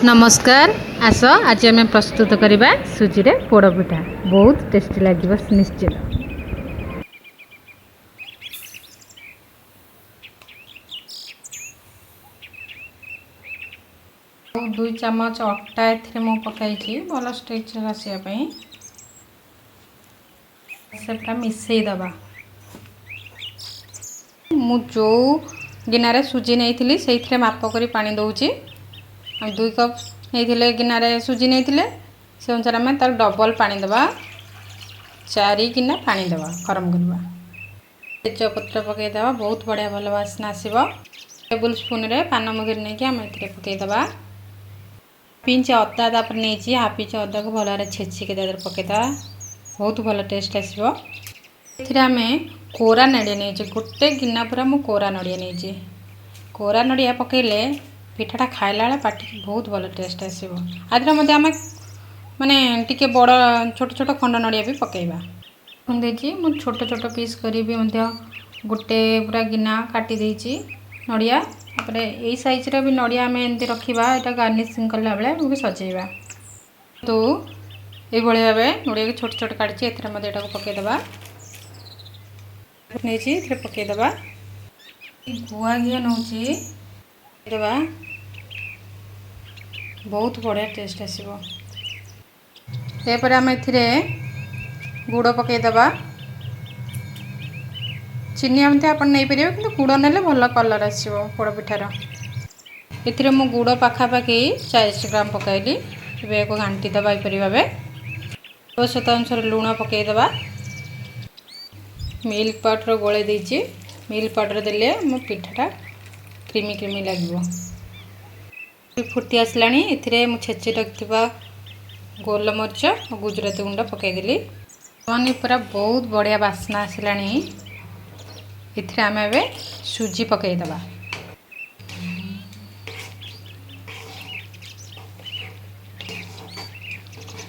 नमस्कार आस आज आम प्रस्तुत करवा सुजी रे पोड़ पिठा बहुत टेस्टी लगे निश्चित। दुई चमच अटा ए पकई भल स्ट्रक्चर आसापी से मिसई दबा। मु जो गिनारे सुजी नहीं से माप कर पानी दौची 2 कप नहीं गिनारे सुजी नहीं से अनुसार आम तार डबल पानी दबा 4 गिना पानी दबा गरम करवा। तेजपत्र पकईदे बहुत बढ़िया भल बास्ना आसो। टेबुल स्पून रे पान मुगीर नहीं आम ए पकईदे पिंच अदा तापर नहीं हाफ इंच अदा को भल भाव छेचिक पकईदे बहुत भल टेस्ट आसो। आम कोरा नड़िया नहीं गोटे गिना पूरा मु कोरा नड़िया नहीं कोरा नड़िया पकईले पिठाटा खाइला बेले पाटी बहुत भल टेस्ट आसो। आज आम माने टिके बड़ छोट छोट खंड नड़िया भी पकईबा मु छोट छोट पीस करी गोटे पूरा गिना काटी देछि नड़िया तापर यही साइज रे भी नड़िया आम एमती रखा यहाँ गार्निशिंग कला बेले भी सजेबा। तो ये भाव नड़िया को छोट छोट काटी एटा को पकईदे नहीं पकईदे गुआ घी नौची देवा बहुत बढ़िया टेस्ट आसो। यापर आम ए गुड़ पकईदे चीनी एमती आप नहीं पारे कि गुड़ ना भल कलर आसो पोड़ पिठार। ये मु गुड़ पाखापाखि 40 ग्राम पकईली ए घाटी दबा यपरी भाव आवश्यकता अनुसार लुण पकईदे मिल्क पाउडर गोले देछि मिल्क पाउडर देले मो पिठाटा क्रीमी क्रीमी लगे। फुटी आसला मु छेची रखा गोलमरीच और गुजराती गुंड पकईदेली पानी पूरा बहुत बढ़िया बास्ना आसला। आम ए सुजी पकईदे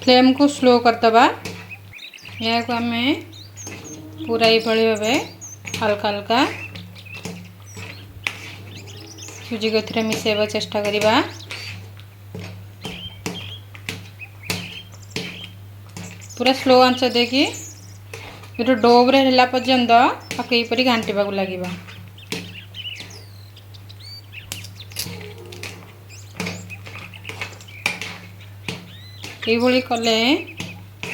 फ्लेम को स्लो करदे या आम पूरा ये भाव हल्का हल्का सुजी को ए मिसेबा चेष्टा करिबा। पूरा स्लो आंच देकी ये डोब्रे हला पर्यंत पकईपरी घांटा लगे। ये कले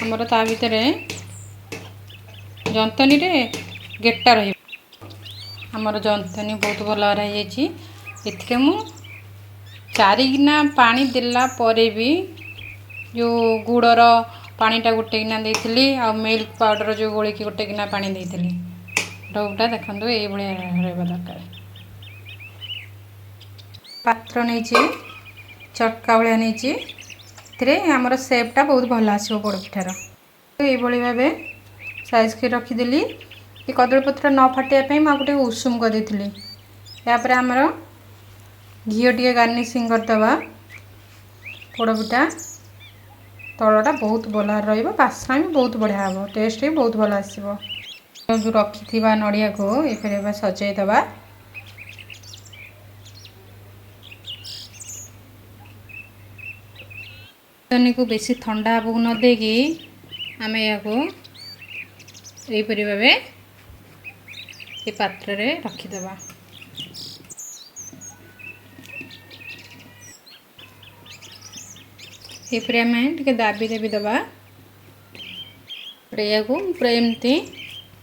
आमर ता भितर जंतनी रे गेटा रही आमर जंतनी बहुत भल रही। एथिरे मु 4 गिना पानी देला परे भी जो गुड़र पानीटा गोटे गिना देइथिली आ मिल्क पाउडर जो गोली की गोटे गिना पानी देइथिली डोटा देखंतु ए भलिया रहबा दरकार। पात्र नहीं चटका भलिया नहीं एथिरे हमर शेपटा बहुत भल आसो पोड़ पिठार। ए भली भाबे साइज के रखीदेली ये कदली पत्र न फाटिया मुझे उषुम कर देती। यापर आमर घी टे गार्निशिंग करदे पोड़ पिठा तलटा बहुत भल बास्ना भी बहुत बढ़िया हम टेस्ट भी बहुत भल आसो। जो रखी नड़िया को ये सजेदे को बेसी ठंडा हबू न देगी आम या यहीपरी भाव ये पात्र रे रखीदे। ये आम टे दाबी देवी दबा या पूरा एमती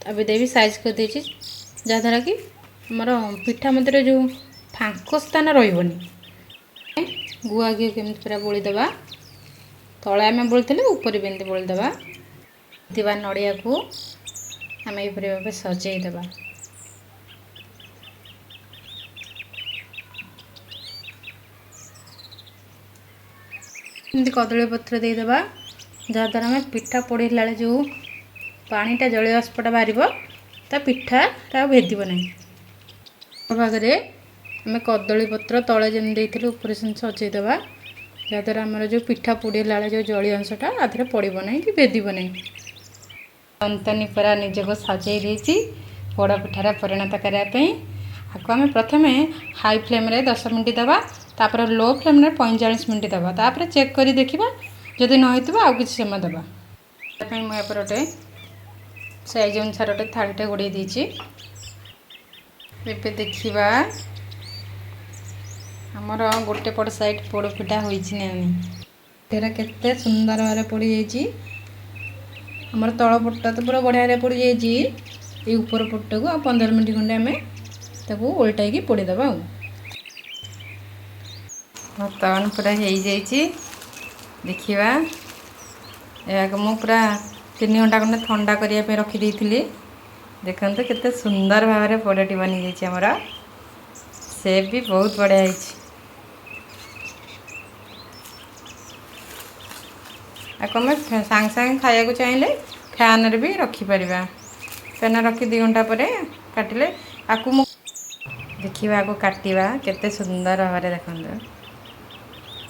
दाबी देवी साइज कर दे जहाँद्वारा कि आमर पिठा मध्य जो फांक स्थान रही गुआ घी केमती पूरा बोलीदे तले आम बोली ऊपर भी एमती बोलीदे नड़िया को आम ये भाव सजेदे। एमती कदली पत्र देदे जहाँद्वारा आम पिठा पोड़ला जो पानीटा जलिया बाष्पटा बाहर ता पिठाटा भेदब ना भागे आम कदली पत्र तले जमी देते ऊपर से सजेदे जहाँद्वारा आमर जो पिठा पोड़ला जो जली अंशटा आधे पड़ब ना कि भेदब ना। जंतनी पूरा निजक सजाई देती पोड़ पिठार परिणत करने आपको आम प्रथम हाई फ्लेम रे 10 मिनट दबा तापर लो फ्लेम रे 45 मिनिट देवा तापर चेक करी देखिबा जदि न होइतबा आ किछि समय देबा तापय म एपरटे साइज अनुसार गोटे थालीटे गुड़े दीची एबे देखिबा हमर गोटे पट साइड पोड़ पिठा होइछि नै तेरा केते सुंदर भारे पड़ी जाइछि हमर तळ पट्टा तो पूरा बढ़िया रे पड़ी जाइछि ए ऊपर पट्टा को 15 मिनिट खंडे हमें ताको उल्टाई की पोड़ी दबा बर्तमान पूरा हो जाइछि देखिबा या मु पूरा 3 घंटा खंडे ठंडा करिया पे रखी देइथिली देखंतु केते सुंदर भारे पोड़टी बनी जाइछि हमरा सेप भी बहुत बढ़िया आइछि आकमे सांग सांग खाया को चाहिले फैन रे भी रखी परिबा फैन रखी 2 घंटा परे काटिले आकु मु देखिबा को काटिबा केते सुंदर भारे देखंतु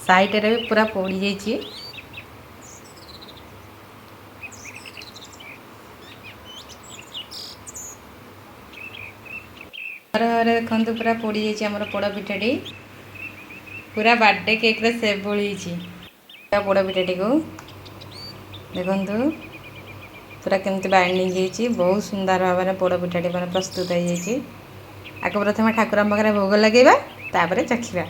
साइड रे भी पूरा पोड़ी जाइछि अरे देखंतु पूरा पोड़ी जाइछि हमर पोड़ पिठाटी पूरा बर्थडे केक रे सेव बोलिछि पोड़ पिठाटी को देखंतु पूरा केमती बाइंडिंग होइछि बहुत सुंदर भाबरे पोड़ पिठाटी प्रस्तुत हो जाइछि आको प्रथम ठाकुर पाखरे भोग लगेबा तापरे चखिबा।